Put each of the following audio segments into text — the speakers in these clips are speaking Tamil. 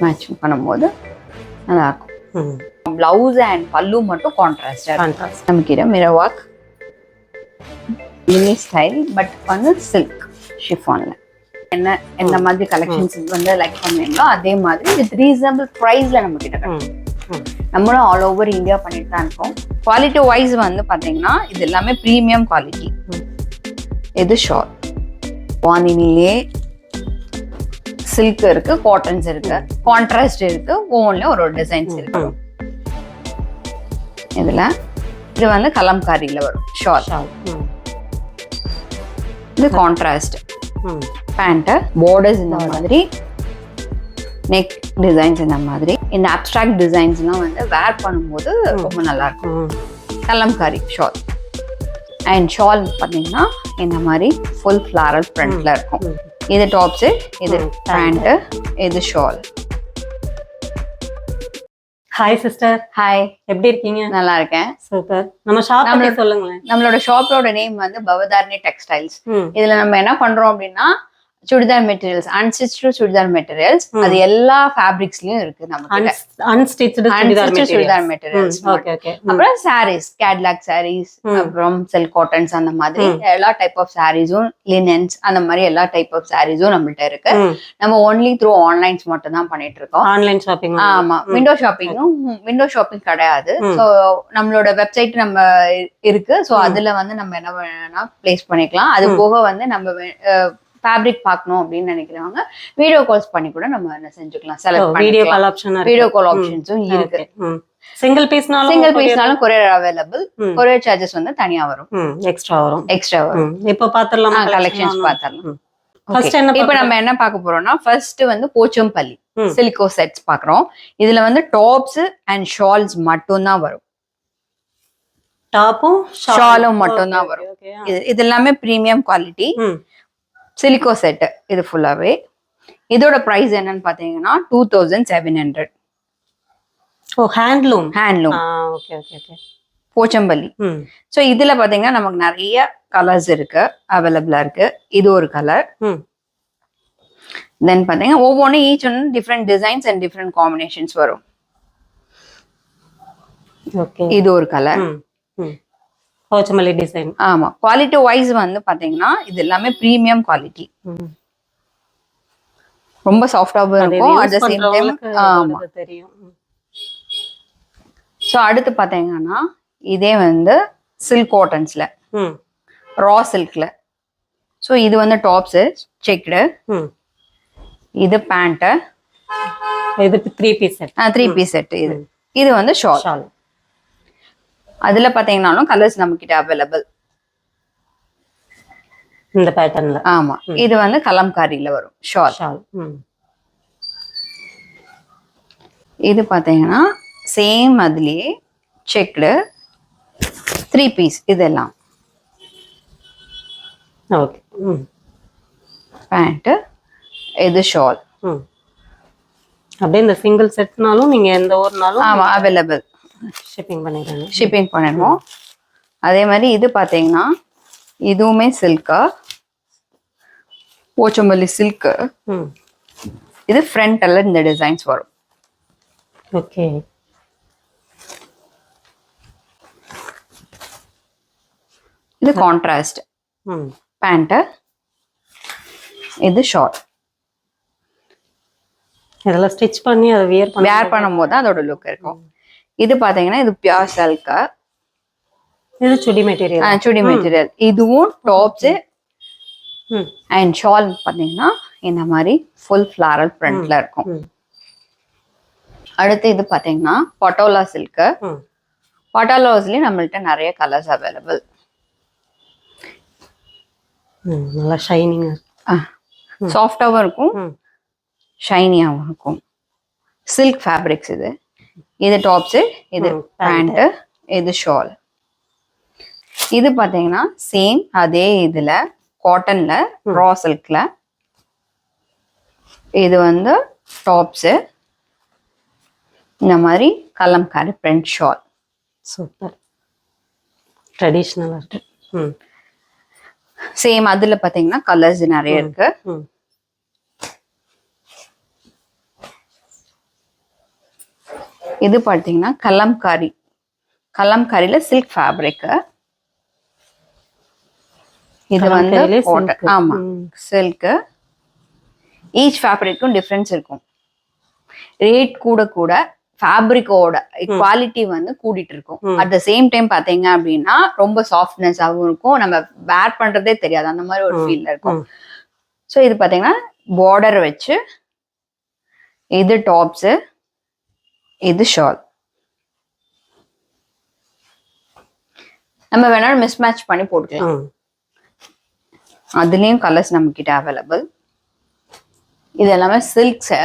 மேட்சிங் பண்ணும்போது நல்லா இருக்கும். பிளவுஸ் அண்ட் பல்லு மட்டும் கான்ட்ராஸ்டா நமக்கு mirror work mini style but வந்து சில்க் ஷிஃபான்ல என்ன மாதிரி கலெக்ஷன்ஸ் வந்து லைக் பண்ணுவீங்களோ அதே மாதிரி வித் ரீசனபிள் ப்ரைஸ்ல நம்ம கிட்ட நம்மளும் ஆல் ஓவர் இந்தியா பண்ணிட்டு தான் இருக்கோம். குவாலிட்டி வைஸ் வந்து பாத்தீங்கன்னா இது எல்லாமே ப்ரீமியம் குவாலிட்டி. இது ஷால் வானினிலே சில்க் இருக்கு, காட்டன்ஸ் இருக்கு, கான்ட்ராஸ்ட் இருக்கு, ஒவ்வொன்றுலயும் ஒரு டிசைன்ஸ் இருக்கு. இதுல இது வந்து கலம்காரியில வரும் ஷால். இது கான்ட்ராஸ்ட் பேண்ட், பார்டர்ஸ் இந்த மாதிரி, நெக் டிசைன்ஸ் இந்த மாதிரி. இந்த அப்ட்ராக்ட் டிசைன்ஸ்லாம் வந்து வேர் பண்ணும்போது ரொம்ப நல்லா இருக்கும். கலம்காரி ஷால் அண்ட் ஷால் பார்த்தீங்கன்னா இந்த மாதிரி ஃபுல் ஃப்ளாரல் பிரிண்ட்ல இருக்கும். இது டாப்ஸ், இது பேண்ட், இது ஷால். Hi sister. ஹாய், எப்படி இருக்கீங்க? நல்லா இருக்கேன். சூப்பர். நம்ம ஷாப் பத்தி சொல்லுங்களேன். நம்மளோட ஷாப்போட நேம் வந்து பவதாரணி டெக்ஸ்டைல்ஸ். இதுல நம்ம என்ன பண்றோம் அப்படின்னா churidar materials, unstitched churidar materials, அது எல்லா ஃபேப்ரிக்ஸ்லயும் இருக்கு. நமக்கு அன்ஸ்டிச்டு சுடிதார் மெட்டீரியல்ஸ், அப்புறம் சாரீஸ், கேட்லாக் சாரீஸ், அப்புறம் சில்க் காட்டன்ஸ், அந்த மாதிரி எல்லா டைப் ஆஃப் சாரீஸும், லினன்ஸ், அந்த மாதிரி எல்லா டைப் ஆஃப் சாரீஸும் நம்மள்ட்ட இருக்கு. நம்ம ஒன்லி த்ரூ ஆன்லைன்ஸ் மட்டும் தான் பண்ணிட்டு இருக்கோம். Online shopping. ஆமா, விண்டோ ஷாப்பிங் கிடையாது. ஸோ நம்மளோட வெப்சைட் நம்ம இருக்கு. ஸோ அதுல வந்து நம்ம என்ன வேணா பிளேஸ் பண்ணிக்கலாம். அது போக வந்து நம்ம ஃபேப்ரிக் பார்க்கணும் அப்படின்னு நினைக்கிறவங்க வீடியோ கால்ஸ் பண்ணி கூட நம்ம என்ன செஞ்சுக்கலாம், செலக்ட் பண்ணிக்கலாம். வீடியோ கால் ஆப்ஷன்ஸும் இருக்கு. சிங்கிள் பீஸ்னாலும் கொரியர் அவைலபிள். கொரியர் சார்ஜஸ் வந்து தனியா வரும், எக்ஸ்ட்ரா வரும். இப்போ பாத்துறலாம், கலெக்ஷன்ஸ் பாத்துறலாம். இப்ப நம்ம என்ன பார்க்க போறோம்னா ஃபர்ஸ்ட் வந்து போச்சம்பள்ளி சிலிகோ செட்ஸ் பாக்குறோம். இதுல வந்து டாப்ஸ் அண்ட் ஷால்ஸ் மட்டும் தான் வரும். டாப்பும் ஷாலும் மட்டும் தான் வரும். இது எல்லாமே பிரீமியம் குவாலிட்டி சிலிகோ செட். இது ஃபுல்லாவே இதோட பிரைஸ் என்னன்னு பாத்தீங்கன்னா 2700. ஹேண்ட்லூம் போச்சம்பள்ளி. சோ இதுல பாத்தீங்கன்னா நமக்கு நிறைய கலர்ஸ் இருக்கு, அவைலபிளா இருக்கு. இது ஒரு கலர். தென் பாத்தீங்கன்னா ஒவ்வொன்றும் each one different designs and different combinations வரும். இது ஒரு கலர். போச்சம்பள்ளி டிசைன். ஆமா, குவாலிட்டி வைஸ் வந்து பாத்தீங்கன்னா இது எல்லாமே பிரீமியம் குவாலிட்டி. ரொம்ப சாஃப்டாவும் இருக்கும். அட் தி சேம் டைம் ஆமா தெரியும். சோ அடுத்து பாத்தீங்கன்னா இதே வந்து சில்க் காட்டன்ஸ்ல, ரா சில்க்ல. சோ இது வந்து டாப்ஸ் செக்டு, இது பேண்ட், இது 3 பீஸ் செட். 3 piece set. இது வந்து ஷால். அதுல பாத்தீங்கன்னாலும் கலர்ஸ் நம்ம கிட்ட அவைலபிள் இந்த பேட்டர்ன்ல. ஆமா, இது வந்து கலம்காரியில வரும் ஷால். இது பாத்தீங்கன்னா சேம் அதுலயே செக்டு 3 பீஸ். இதெல்லாம் ஓகே. பேண்ட், இது ஷால். அப்படியே இந்த சிங்கிள் செட்னாலும் நீங்க எந்த ஊர்னாலும் ஆமா அவைலபிள் ஷிப்பிங் பண்ணிடுவோம். அதே மாதிரி இது பாத்தீங்கன்னா இதுவுமே சில்கா, போச்சம்பள்ளி சில்க். இது ஃப்ரண்ட் எல்லாம் இந்த டிசைன்ஸ் வரும். ஓகே. இது கான்ட்ராஸ்ட் பேண்ட், இது ஷார்ட். இதெல்லாம் ஸ்டிச் பண்ணி அதை வேர் பண்ணும்போது அதோட லுக் இருக்கும். இது பாத்தீங்கன்னா இது பியூர் சில்க். இது சுடி மெட்டீரியல். இதுவும் டாப்ஸ் அண்ட் ஷால் பாத்தீங்கன்னா இந்த மாதிரி ஃபுல் ஃப்ளாரல் பிரிண்ட்ல இருக்கும். அடுத்து இது பாத்தீங்கன்னா பட்டோலா சில்க். பட்டோலாஸ்லயும் நம்மள்ட்ட நிறைய கலர்ஸ் அவைலபிள். நல்லா ஷைனிங்கா, சாஃப்டாவும் இருக்கும், ஷைனியாவும் இருக்கும். Silk fabrics. இது டாப்ஸ், இது பேண்ட், இது ஷால். இது பாத்தீங்கன்னா சேம் அதே இதுல காட்டன்ல ரா சில்க்ல. இது வந்து டாப்ஸ், இந்த மாதிரி கலம்காரி பிரிண்ட் ஷால். சூப்பர் ட்ரெடிஷனலா இருக்கு. சேம் அதுல பாத்தீங்கன்னா கலர்ஸ் நிறைய இருக்கு. இது பார்த்தீங்கன்னா கலம்காரியில சில்க் ஃபேப்ரிக். இது வந்து காட்டன். ஆமா, சில்க். ஈச் ஃபேப்ரிக்கும் டிஃப்ரென்ஸ் இருக்கும். ரேட் கூட கூட ஃபேப்ரிக்கோட குவாலிட்டி வந்து கூடிட்டு இருக்கும். அட் த சேம் டைம் பாத்தீங்க அப்படின்னா ரொம்ப சாஃப்ட்னஸாகவும் இருக்கும். நம்ம வேர் பண்றதே தெரியாது, அந்த மாதிரி ஒரு ஃபீல்ல இருக்கும். ஸோ இது பாத்தீங்கன்னா பார்டர் வச்சு, இது டாப்ஸ், இது ஷால். நம்ம வேணாலும் மிஸ் மேட்ச் பண்ணி போட்டுக்கலாம். அதுலயும் கலர்ஸ் நம்ம கிட்ட அவைலபிள். இது எல்லாமே சில்க்ஸ்.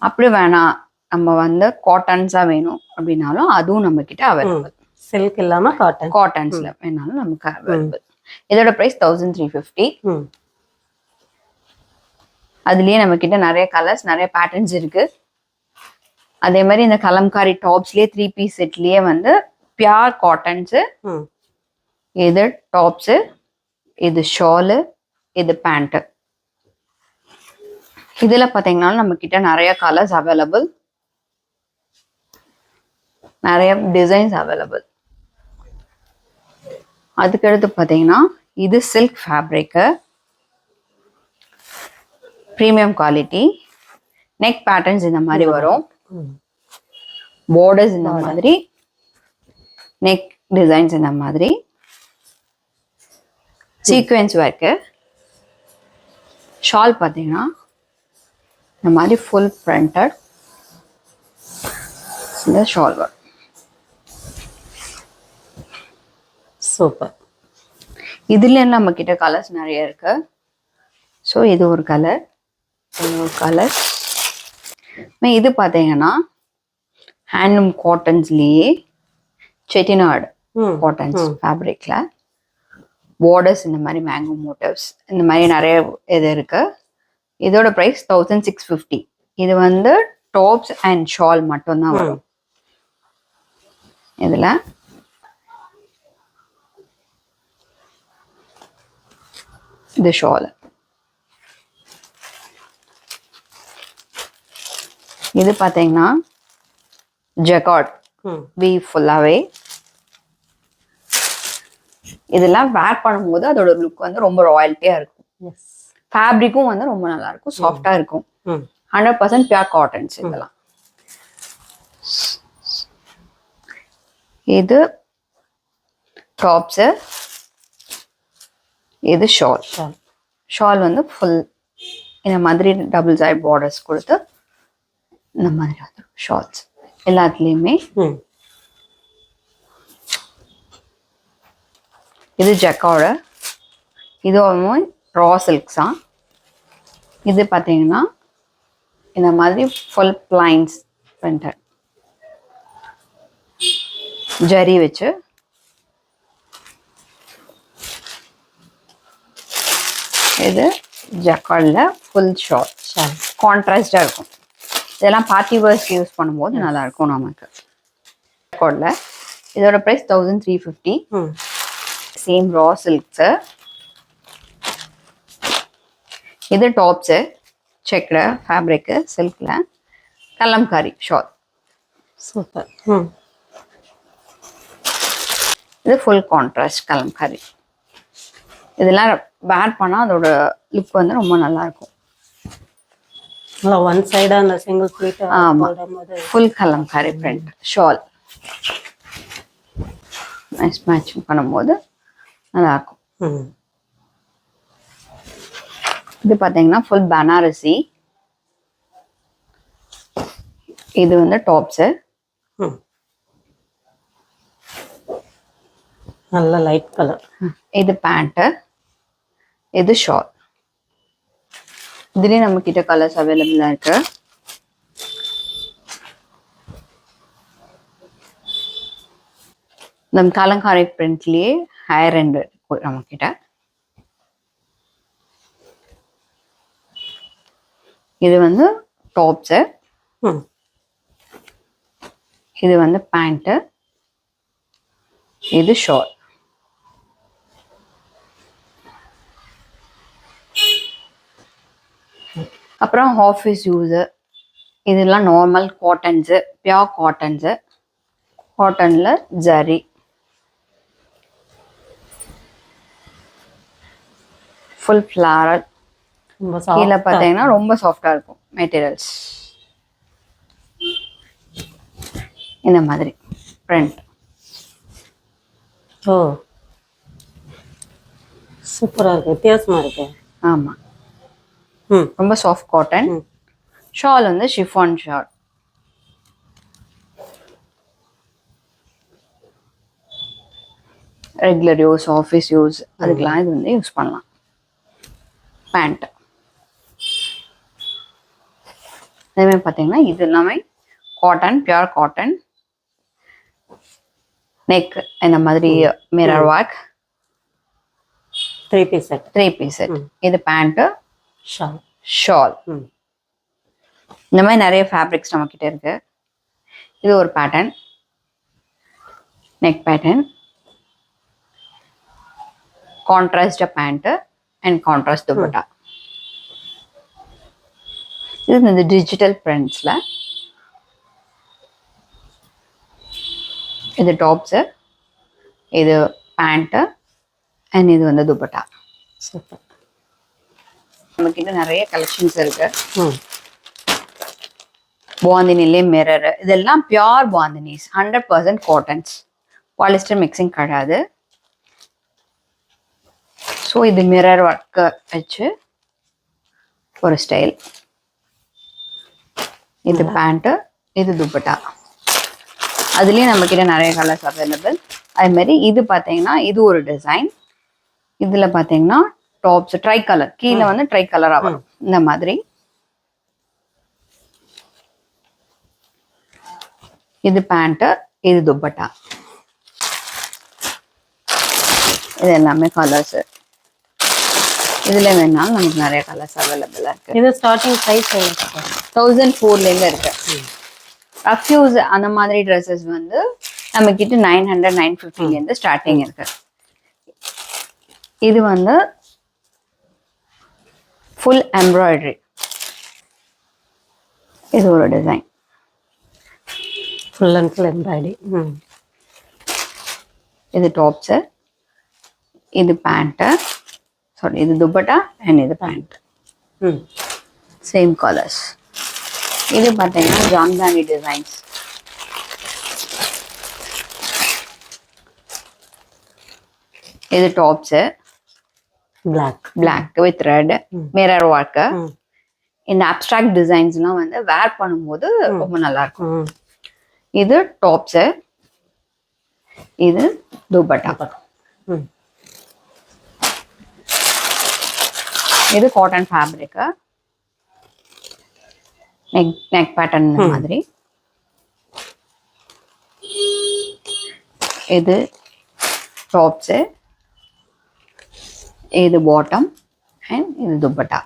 அப்படி வேணாம், நம்ம வந்து காட்டன்ஸா வேணும் அப்படின்னாலும் அதுவும் நம்ம கிட்ட அவைலபிள். சில்க் இல்லாம காட்டன்ஸ்ல வேணாலும் நமக்கு அவைலபிள். இதோட பிரைஸ் 1350. அதுலயே நம்ம கிட்ட நிறைய கலர்ஸ், நிறைய பேட்டர்ன்ஸ் இருக்கு. அதே மாதிரி இந்த கலம்காரி டாப்ஸ்லயே 3 பீஸ் செட்லயே வந்து பியூர் காட்டன்ஸ். இது டாப்ஸ், இது ஷாலு, இது பேண்ட். இதுல பாத்தீங்கன்னா நம்ம கிட்ட நிறைய கலர்ஸ் அவைலபிள், நிறைய டிசைன்ஸ் அவைலபிள். அதுக்கடுத்து பாத்தீங்கன்னா இது silk fabric, premium quality. Neck patterns இந்த மாதிரி வரும், பார்டர்ஸ் இந்த மாதிரி, நெக் டிசைன்ஸ் இந்த மாதிரி, சீக்வென்ஸ் ஒர்க்கு. ஷால் பாத்தீங்கன்னா இந்த மாதிரி ஃபுல் பிரிண்டட் இந்த ஷால் ஒர்க். சூப்பர். இதுல நம்ம கிட்ட கலர்ஸ் நிறைய இருக்கு. ஸோ இது ஒரு கலர், இது பாத்தீங்கன்னா ஹேண்ட்லூம் காட்டன்ஸ்லயே செட்டிநாடு காட்டன்ஸ் ஃபேப்ரிக்ல பார்டர்ஸ் இந்த மாதிரி மேங்கோ மோட்டிவ்ஸ் இந்த மாதிரி நிறைய இது இருக்கு. இதோட பிரைஸ் 1650. இது வந்து டாப்ஸ் அண்ட் ஷால் மட்டும்தான் வரும். இதுல இது ஷால். இது பாத்தீங்கன்னா ஜக்கார்ட் வீவ் ஃபுல்லாவே. இதெல்லாம் வேர் பண்ணும்போது அதோட லுக் வந்து ரொம்ப ராயல்ட்டியா இருக்கும். ஃபேப்ரிக்கும் வந்து ரொம்ப நல்லா இருக்கும், சாஃப்டா இருக்கும். 100% பியூர் காட்டன்ஸ் இதெல்லாம். இது டாப்ஸ், இது ஷால். ஷால் வந்து ஃபுல் இந்த மாதிரி டபுள் சைட் பார்டர்ஸ் கொடுத்து இந்த மாதிரி வந்துடும் ஷால்ஸ் எல்லாத்துலேயுமே. இது ஜக்கார்டு, இது ரா சில்க்ஸ் தான். இது பார்த்தீங்கன்னா இந்த மாதிரி ஃபுல் பிளைன்ஸ் பிரிண்டட் ஜரி வச்சு. இது ஜக்கார்டில் ஃபுல் ஷால், கான்ட்ராஸ்டாக இருக்கும். இதெல்லாம் பார்ட்டி வேர்ஸ்க்கு யூஸ் பண்ணும்போது நல்லா இருக்கும் நமக்கு. ஜக்கார்டில் இதோட ப்ரைஸ் 1350. Same raw silks. இது டாப்ஸு, செக்டு ஃபேப்ரிக்கு சில்க்ல, கலம்காரி ஷால். சூப்பர். இது ஃபுல் கான்ட்ராஸ்ட் கலம்காரி. இதெல்லாம் வேர் பண்ணால் அதோட லுக் வந்து ரொம்ப நல்லா இருக்கும். ஒன் சைடா அந்த சிங்கிள் ஸ்லீட். ஆமா, full Kalamkari print shawl match matching பண்ணும்போது நல்லா இருக்கும். இது பார்த்தீங்கன்னா ஃபுல் பனாரசி. இது வந்து டாப்ஸு, நல்ல லைட் கலர். இது பேண்ட்டு, இது ஷால். இதுலேயும் நம்ம கிட்ட கலர்ஸ் அவைலபிளா இருக்கு. நம்ம கலங்காரி பிரிண்ட்லயே ஹேர் அண்ட் நம்ம கிட்ட. இது வந்து டாப்ஸு, இது வந்து பேண்ட்டு, இது ஷால். அப்புறம் ஆஃபீஸ் யூஸ் இதெல்லாம் நார்மல் காட்டன்ஸு, பியோர் காட்டன்ஸு. காட்டனில் ஜரி, ஃபுல் ஃப்ளாரல். ரொம்ப கீழே சாஃப்ட். பார்த்தீங்கன்னா ரொம்ப சாஃப்டாக இருக்கும் மெட்டீரியல்ஸ். இந்த மாதிரி பிரிண்ட். ஓ சூப்பரா இருக்கு, வித்தியாசமா இருக்கு. ஆமாம், ம் ரொம்ப சாஃப்ட் காட்டன். ம் ஷால் வந்து chiffon shawl. Regular use, office use, அதுக்கெல்லாம் இது வந்து யூஸ் பண்ணலாம். பேண்ட் அதேமாதிரி பார்த்தீங்கன்னா இது எல்லாமே காட்டன், பியூர் காட்டன். நெக் இந்த மாதிரி mirror work. 3 piece set. 3 piece set. இது பேண்ட்டு, ஷால். ஷால். ம் இந்த மாதிரி நிறைய ஃபேப்ரிக்ஸ் நம்ம கிட்ட இருக்கு. இது ஒரு pattern, neck pattern, contrast pant and contrast dupatta. இது இந்த டிஜிட்டல் பிரிண்ட்ஸ்ல. இது டாப்ஸ், இது பேண்ட் அண்ட் இது வந்து துப்பட்டா. சூப்பர். நம்ம கிட்ட நிறைய கலெக்ஷன்ஸ் இருக்கு. ம் பாந்தினிலே மிரர், இதெல்லாம் பியோர் பாந்தினிஸ், 100% காட்டன்ஸ், பாலிஸ்டர் மிக்சிங் கிடையாது. ஸோ இது மிரர் ஒர்க்கை வச்சு ஒரு ஸ்டைல். இது பேண்ட்டு, இது துப்பட்டா. அதுலேயும் நம்மக்கிட்ட நிறைய கலர்ஸ் அவைலபிள். அதுமாரி இது பார்த்தீங்கன்னா இது ஒரு டிசைன். இதில் பார்த்தீங்கன்னா டாப்ஸ் ட்ரை கலர், கீழே வந்து ட்ரை கலராக வரும் இந்த மாதிரி. இது பேண்ட்டு, இது துப்பட்டா. இது எல்லாமே கலர்ஸ். இதுல வேணாலும் நமக்கு நிறைய கலர்ஸ் அவைலபிளா இருக்கு. இது ஸ்டார்டிங் பிரைஸ் 1004ல இருக்கு. ரஃப்யூஸ் அந்த மாதிரி ட்ரெஸ்ஸஸ் வந்து நம்ம கிட்ட 900 950 இருந்து ஸ்டார்டிங் இருக்கு. இது வந்து ஃபுல் எம்ப்ராய்டரி. இது ஒரு design, full and full embroidery. இது டாப்ஸ், இது பேண்ட், சாரி இது துப்பட்டா அண்ட் இது பேண்ட். Same colours. இது பார்த்தீங்கன்னா ஜாம்தானி டிசைன்ஸ். இது tops, black with red mirror work. இந்த அப்ட்ராக்ட் டிசைன்ஸ்லாம் வந்து வேர் பண்ணும்போது ரொம்ப நல்லா இருக்கும். இது டாப்ஸ், இது துப்பட்டா. இது காட்டன் ஃபேப்ரிக், நெக் பேட்டர்ன் மாதிரி. இது டாப்ஸ், இது பாட்டம் அண்ட் இது துப்பட்டா.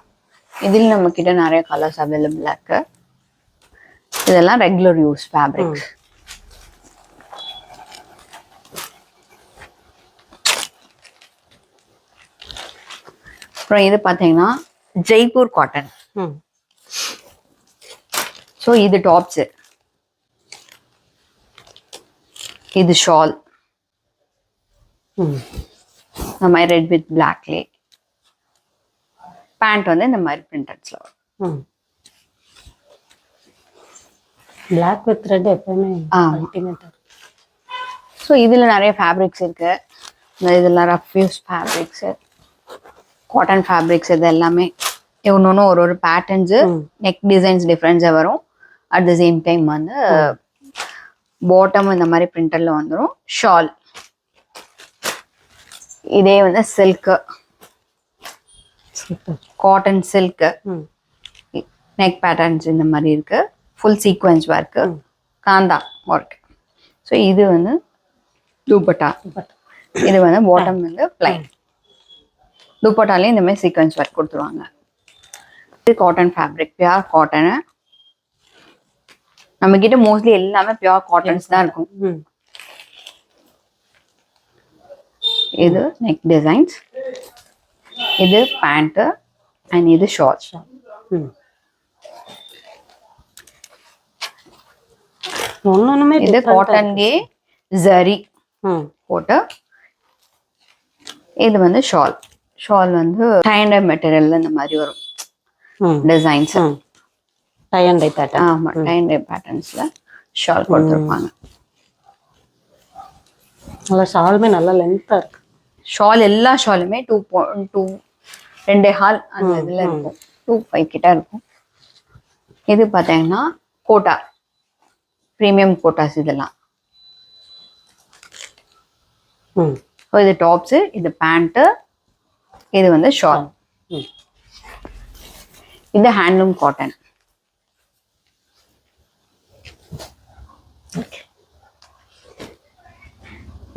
இதில் நம்ம கிட்ட நிறைய கலர்ஸ் அவைலபிளா இருக்கு. இதெல்லாம் ரெகுலர் யூஸ் ஃபேப்ரிக்ஸ். அப்புறம் இது பார்த்தீங்கன்னா ஜெய்ப்பூர் காட்டன். ஸோ இது டாப்ஸ், இது ஷால். இந்த மாதிரி ரெட் வித் பிளாக்லே. பேண்ட் வந்து இந்த மாதிரி பிரிண்டட்ஸ்ல வரும். பிளாக் வித் ரெட் எப்பவுமே அல்டிமேட்டா. ஸோ இதில் நிறைய ஃபேப்ரிக்ஸ் இருக்கு. இதெல்லாம் rough use fabrics, cotton fabrics. இது எல்லாமே ஒன்று ஒரு பேட்டர்ன்ஸு, நெக் டிசைன்ஸ் டிஃப்ரென்ஸாக வரும். அட் த சேம் டைம் வந்து பாட்டம் இந்த மாதிரி பிரிண்டர்ல வந்துடும். ஷால் இதே வந்து silk, cotton silk, neck patterns இந்த மாதிரி இருக்கு. Full sequence work, kantha work. So இது வந்து துப்பட்டா. இது வந்து பாட்டம் வந்து பிளைன். துப்பட்டாலே இந்த மாதிரி சீக்வென்ஸ் ஒர்க் கொடுத்துருவாங்க. இது காட்டன் ஃபேப்ரிக், பியூர் காட்டனு. நம்ம கிட்ட மோஸ்ட்லி எல்லாமே பியூர் காட்டன்ஸ் தான் இருக்கும். இது நெக் டிசைன்ஸ், இது பேண்ட் அண்ட் இது ஷார்ட். ஒன்னொன்னுமே இது காட்டன்லயே ஜரி போட்டு, இது வந்து ஷால். ஷால் வந்து டை அண்ட் டை மெட்டீரியல்ல இந்த மாதிரி வரும் designs. Tie and dye pattern. ஆமா, டை அண்ட் டை பேட்டர்ன்ஸ்ல ஷால் கொடுத்துருப்பாங்க. நல்ல ஷாலுமே நல்ல லென்த்தா இருக்கு. ஷால் எல்லா ஷாலுமே 2.2 2.5 அந்த இதுல இருக்கும். 2.5 கிட்ட இருக்கும். இது பார்த்தீங்கன்னா கோட்டா, ப்ரீமியம் கோட்டாஸ் இதெல்லாம். இது டாப்ஸ், இது பேண்ட், இது வந்து ஷால். இது ஹேண்ட்லூம் காட்டன்.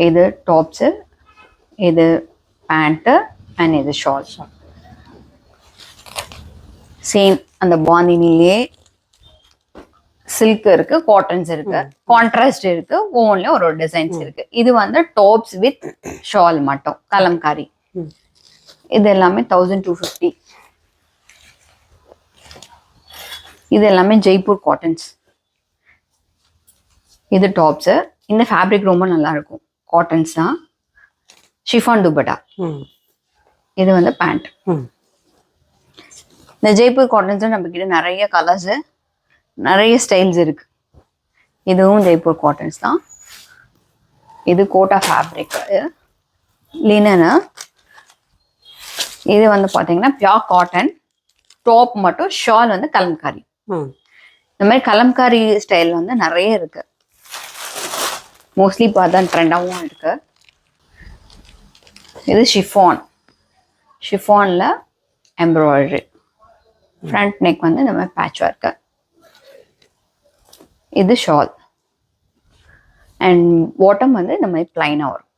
இது டாப்ஸ், இது பேண்ட் அண்ட் இது ஷால். சேம் அந்த பாந்தினிலே சில்க் இருக்கு, காட்டன்ஸ் இருக்கு, கான்ட்ராஸ்ட் இருக்கு, ஒவ்வொன்றுலயும் ஒரு டிசைன்ஸ் இருக்கு. இது வந்து டாப்ஸ் வித் ஷால் மட்டும் கலம்காரி. இது எல்லாமே 1250. இது எல்லாமே ஜெய்ப்பூர் காட்டன்ஸ். இது டாப்ஸ். இந்த ஃபேப்ரிக் ரொம்ப நல்லா இருக்கும், காட்டன்ஸ் தான். ஷிஃபான் துப்பட்டா. இது வந்து பேண்ட். இந்த ஜெய்ப்பூர் காட்டன்ஸ் நம்ம கிட்ட நிறைய கலர்ஸ், நிறைய ஸ்டைல்ஸ் இருக்கு. இதுவும் ஜெய்ப்பூர் காட்டன்ஸ் தான். இது கோட்டா ஃபேப்ரிக் லினனு. இது வந்து பாத்தீங்கன்னா பியூர் காட்டன். டாப் மட்டும், ஷால் வந்து கலம்காரி. இந்த மாதிரி கலம்காரி ஸ்டைல் வந்து நிறைய இருக்கு. மோஸ்ட்லி இப்போ அதான் ட்ரெண்டாகவும் இருக்கு. இது ஷிஃபான். ஷிஃபான்ல எம்ப்ராய்டரி. ஃப்ரண்ட் நெக் வந்து இந்த மாதிரி பேட்ச் ஒர்க்கு. இது ஷால் அண்ட் பாட்டம் வந்து இந்த மாதிரி பிளைனா வரும்.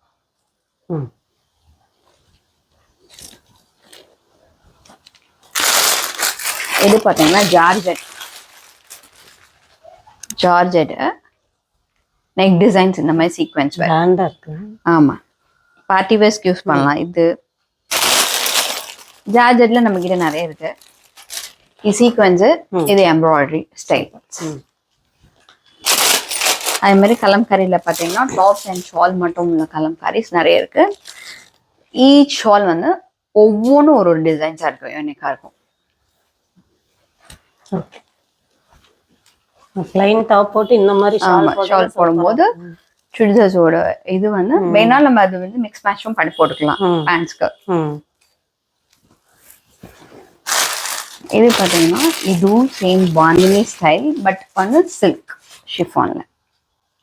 இது பார்த்தீங்கன்னா ஜார்ஜெட். ஜார்ஜெட் நெக் டிசைன்ஸ் இந்த மாதிரி சீக்வென்ஸ் இருக்கு. ஆமா, பார்ட்டி வேர்ஸ்க்கு யூஸ் பண்ணலாம். இது ஜார்ஜெட்ல நம்ம கிட்ட நிறைய இருக்கு. இது சீக்வென்ஸ், இது எம்ப்ராய்டரி ஸ்டைல். அதே மாதிரி கலம்காரியில பாத்தீங்கன்னா டாப்ஸ் அண்ட் ஷால் மட்டும் உள்ள கலம்காரிஸ் நிறைய இருக்கு. ஈச் ஷால் வந்து ஒவ்வொன்றும் ஒரு டிசைன்ஸா இருக்கும், யூனிக்கா இருக்கும். ப்ளைன் டாப் போட்டு இந்த மாதிரி ஷால் போடும்போது சுடிதார்ஸோட இது வந்து வேணா நம்ம அது வந்து மிக்ஸ் மேட்சும் பண்ணி போட்டுக்கலாம் பேண்ட்ஸ்க்கு. இது பாத்தீங்கன்னா இதுவும் சேம் பாந்தினி ஸ்டைல், பட் வந்து சில்க் ஷிஃபான்ல.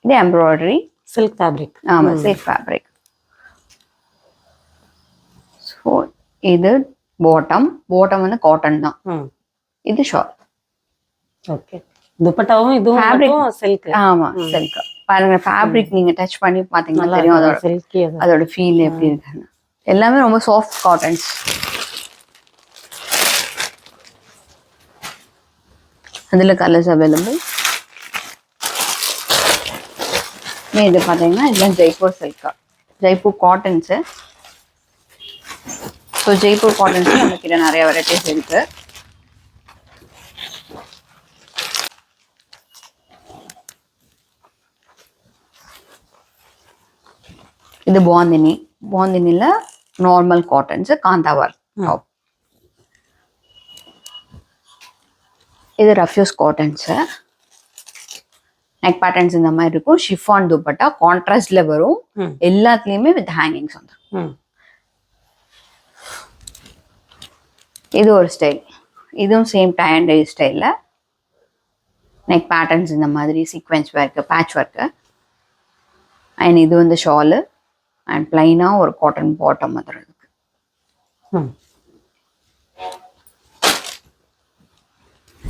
இது எம்ப்ராய்டரி சில்க் ஃபேப்ரிக். ஆமா, சில்க் ஃபேப்ரிக். ஸோ இது பாட்டம். பாட்டம் வந்து காட்டன் தான். இது ஷால். ஓகே. துப்பட்டாவும் இதுவும் ஃபேப்ரிக் சில்க். ஆமா, சில்க். பாருங்க ஃபேப்ரிக் நீங்க டச் பண்ணி பாத்தீங்கன்னா தெரியும் அதோட சில்கி, அதோட ஃபீல் எப்படி இருக்குன்னு. எல்லாமே ரொம்ப சாஃப்ட் காட்டன்ஸ். அதுல கலர்ஸ் அவைலபிள். இது பாத்தீங்கன்னா இதெல்லாம் ஜெய்ப்பூர் சில்கா, Jaipur cottons. So Jaipur cottons நம்ம கிட்ட நிறைய வெரைட்டிஸ் இருக்கு. இது பாந்தினி. பாந்தினில நார்மல் காட்டன்ஸ், காந்தாவர் டாப். இது ரஃப்யூஸ் காட்டன்ஸ். நெக் பேட்டர்ன்ஸ் இந்த மாதிரி இருக்கும். ஷிஃபான் துப்பட்டா கான்ட்ராஸ்ட்ல வரும். எல்லாத்துலயுமே வித் ஹேங்கிங்ஸ் வந்துடும். இது ஒரு ஸ்டைல். இதுவும் சேம் டை அண்ட் டை ஸ்டைல்ல நெக் பேட்டர்ன்ஸ் இந்த மாதிரி sequence work, patch work. And இது வந்து ஷாலு அண்ட் பிளைனா ஒரு காட்டன் பாட்டம் மாதிரி இருக்கு.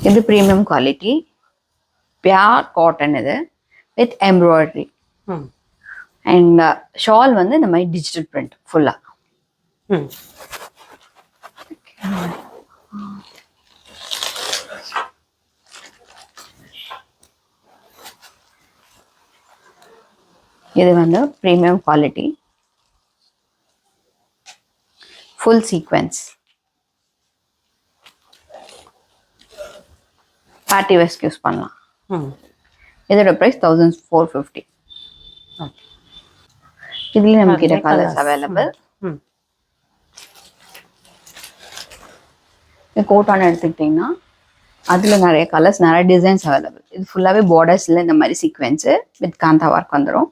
இது ப்ரீமியம் குவாலிட்டி பியூர் காட்டன். இது வித் எம்ப்ராய்டரி அண்ட் ஷால் வந்து இந்த மாதிரி டிஜிட்டல் பிரிண்ட் ஃபுல்லா. இது வந்து premium quality, full sequence. Party வேர்ஸ்க்கு யூஸ் பண்ணலாம். இதோட ப்ரைஸ் 1450. ஓகே. இதுலேயும் நம்மக்கிட்ட கலர்ஸ் அவைலபிள். கோட்டான எடுத்துக்கிட்டிங்கன்னா அதில் நிறைய கலர்ஸ், நிறைய டிசைன்ஸ் அவைலபிள். இது ஃபுல்லாகவே பார்டர்ஸில் இந்த மாதிரி சீக்வென்ஸு வித் காந்தா ஒர்க் வந்துடும்.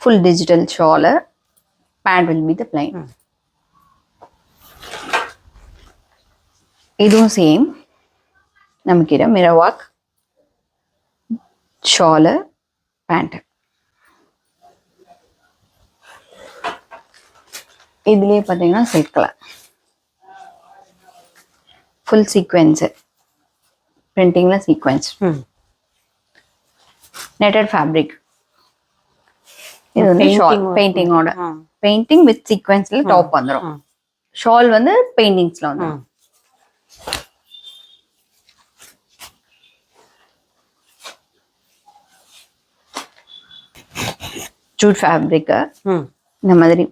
Full digital shawl, pant will be the plain. இதுவும் சேம் நம்மக்கிட்ட மிரர் ஒர்க், ஷாலு, பேண்ட். இதுலேயே பார்த்தீங்கன்னா சில்க் கலர், ஃபுல் சீக்வென்ஸு, பிரிண்டிங்ல சீக்வென்ஸ், நெட்டட் ஃபேப்ரிக். இது வந்து ஷால் பெயிண்டிங்கோட, பெயிண்டிங் வித் சீக்வென்ஸ்ல டாப் வந்துடும். ஷால் வந்து பெயிண்டிங்ஸ்ல வந்துடும். ஜூட் ஃபேப்ரிக்கு இந்த மாதிரி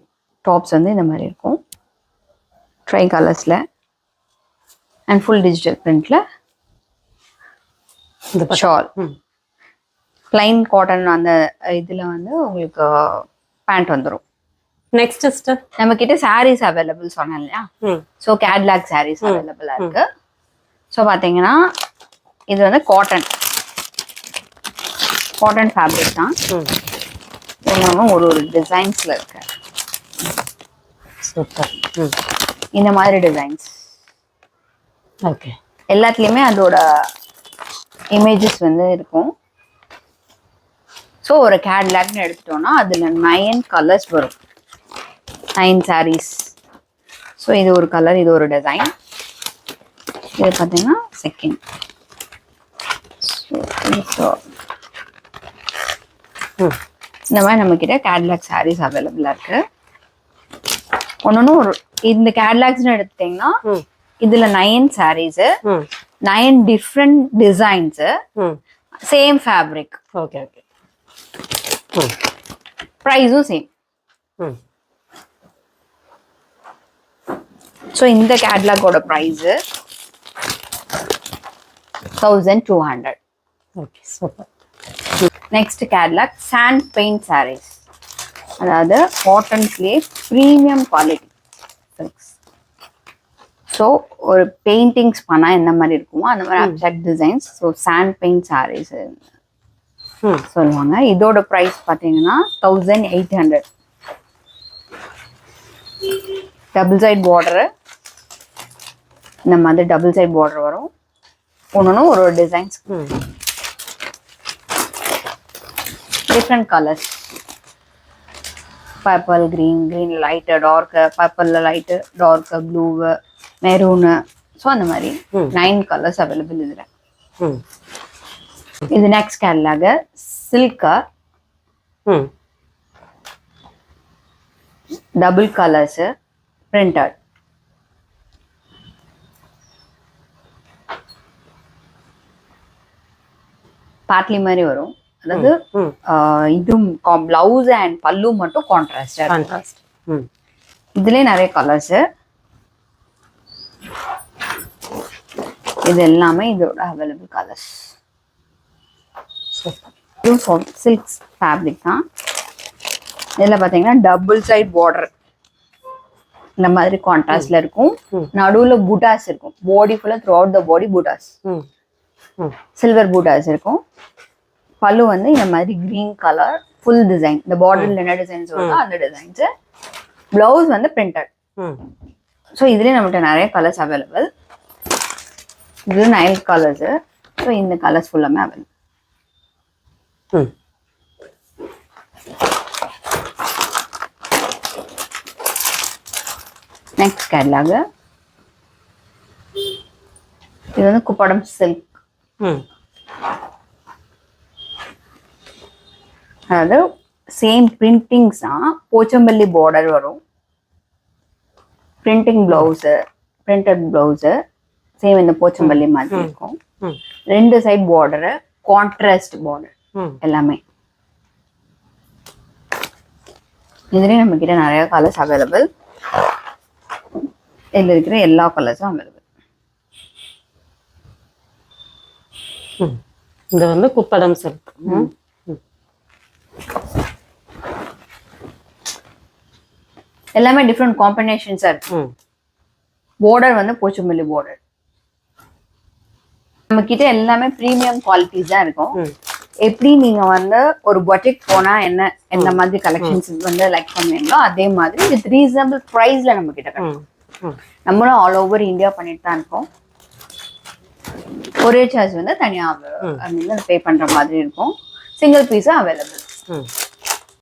டாப்ஸ் வந்து இந்த மாதிரி இருக்கும். ட்ரை கலர்ஸ்ல அண்ட் ஃபுல் டிஜிட்டல் பிரிண்ட்ல ஷால். பிளைன் காட்டன் அந்த இதுல வந்து உங்களுக்கு பேண்ட் வந்துடும். நெக்ஸ்ட் சிஸ்டர் நம்ம கிட்ட சாரீஸ் அவைலபிள் சொன்னேன் இல்லையா? ஸோ கேட்லாக் சாரீஸ் அவைலபிளா இருக்கு. ஸோ பாத்தீங்கன்னா இது வந்து காட்டன் ஃபேப்ரிக் தான். எல்லாமே ஒரு டிசைன்ஸ்ல இருக்கு. சூப்பர். இந்த மாதிரி டிசைன்ஸ் ஓகே. எல்லாத்துலேயுமே அதோட இமேஜஸ் வந்து இருக்கும். ஸோ ஒரு கேட்லாக்னு எடுத்துட்டோம்னா அதில் 9 கலர்ஸ் வரும், 9 சாரீஸ். ஸோ இது ஒரு கலர், இது ஒரு டிசைன். இது பார்த்தீங்கன்னா செகண்ட். இந்த மாதிரி நம்மக்கிட்ட கேட்லாக் சாரீஸ் அவைலபிளாக இருக்கு. ஒன்னொன்னு ஒரு இந்த கேட்லாக்ஸ்னு எடுத்துட்டீங்கன்னா இதுல 9 saris, 9 different designs, same fabric. Okay okay. ப்ரைஸும் சேம். ஸோ இந்த கேட்லாகோட price 1200. Okay super. Next catalogue sand paint saris, அதாவது காட்டன்ஸ்லேயே ப்ரீமியம் குவாலிட்டி சில்க்ஸ். ஸோ ஒரு பெயிண்டிங்ஸ் பண்ணால் எந்த மாதிரி இருக்குமோ அந்த மாதிரி abstract designs. So sand paint saris சொல்லுவாங்க. இதோட ப்ரைஸ் பார்த்தீங்கன்னா 1800. டபுள் சைட் பார்டரு, இந்த மாதிரி டபுள் சைட் பார்டர் வரும். ஒன்று ஒரு designs, different colours, purple, green light, dark, பர்பிளில் light, dark, blue, maroon. So அந்த மாதிரி 9 கலர்ஸ் அவைலபிள் இதில். இது நெக்ஸ்ட் கேட்லாக் சில்கா, டபுள் கலர்ஸ், பிரிண்டட். பாட்லி மாதிரி வரும். அதாவது இது பிளவுஸ் அண்ட் பல்லு மட்டும் கான்ட்ராஸ்ட். இதுலயே நிறைய கலர்ஸ். இது எல்லாமே இதோட அவைலபிள் கலர்ஸ். இதுவும் சில்க் ஃபேப்ரிக் தான். இதில் பார்த்தீங்கன்னா டபுள் சைட் பார்டர் இந்த மாதிரி கான்ட்ராஸ்ட்ல இருக்கும். நடுவில் பூட்டாஸ் இருக்கும். பாடி ஃபுல்லாக through out the body buttas, silver buttas இருக்கும். பல்லு வந்து இந்த மாதிரி கிரீன் கலர் ஃபுல் டிசைன். இந்த பார்டர்ல என்ன டிசைன்ஸ் வருதோ அந்த டிசைன்ஸ். பிளவுஸ் வந்து பிரிண்டட். ஸோ இதுலேயே நம்மகிட்ட நிறைய கலர்ஸ் அவைலபிள். இது 9 கலர்ஸ். ஸோ இந்த கலர்ஸ் ஃபுல்லாமே அவைலபிள். நெக்ஸ்ட் கேட்லாக் இது வந்து குப்படம் சில்க். அதாவது சேம் பிரிண்டிங்ஸ் தான். போச்சம்பள்ளி பார்டர் வரும். Printing blouse, printed blouse same இந்த போச்சம்பள்ளி மாதிரி இருக்கும். 2 சைட் பார்டரு, கான்ட்ராஸ்ட் பார்டர் எல்லாமே. இதுலேயே நம்ம கிட்ட நிறைய கலர்ஸ் அவைலபிள். இதில் இருக்கிற எல்லா கலர்ஸும் அவைலபிள். இது வந்து குப்படம் சில்க். எல்லாமே டிஃப்ரெண்ட் காம்பினேஷன்ஸா இருக்கு. பார்டர் வந்து போச்சம்பள்ளி பார்டர். நம்ம கிட்ட எல்லாமே பிரீமியம் குவாலிட்டிஸ் தான் இருக்கும். எப்படி நீங்க வந்து ஒரு பொட்டிக் போனா என்ன எந்த மாதிரி கலெக்ஷன்ஸ் வந்து லைக் பண்ணுவீங்களோ அதே மாதிரி வித் ரீசனபிள் பிரைஸ்ல நம்ம கிட்ட கிடைக்கும். நம்மளும் ஆல் ஓவர் இந்தியா பண்ணிட்டு தான் இருக்கோம். ஒரே சார்ஜ் வந்து தனியா பே பண்ற மாதிரி இருக்கும். சிங்கிள் பீஸா அவைலபிள்.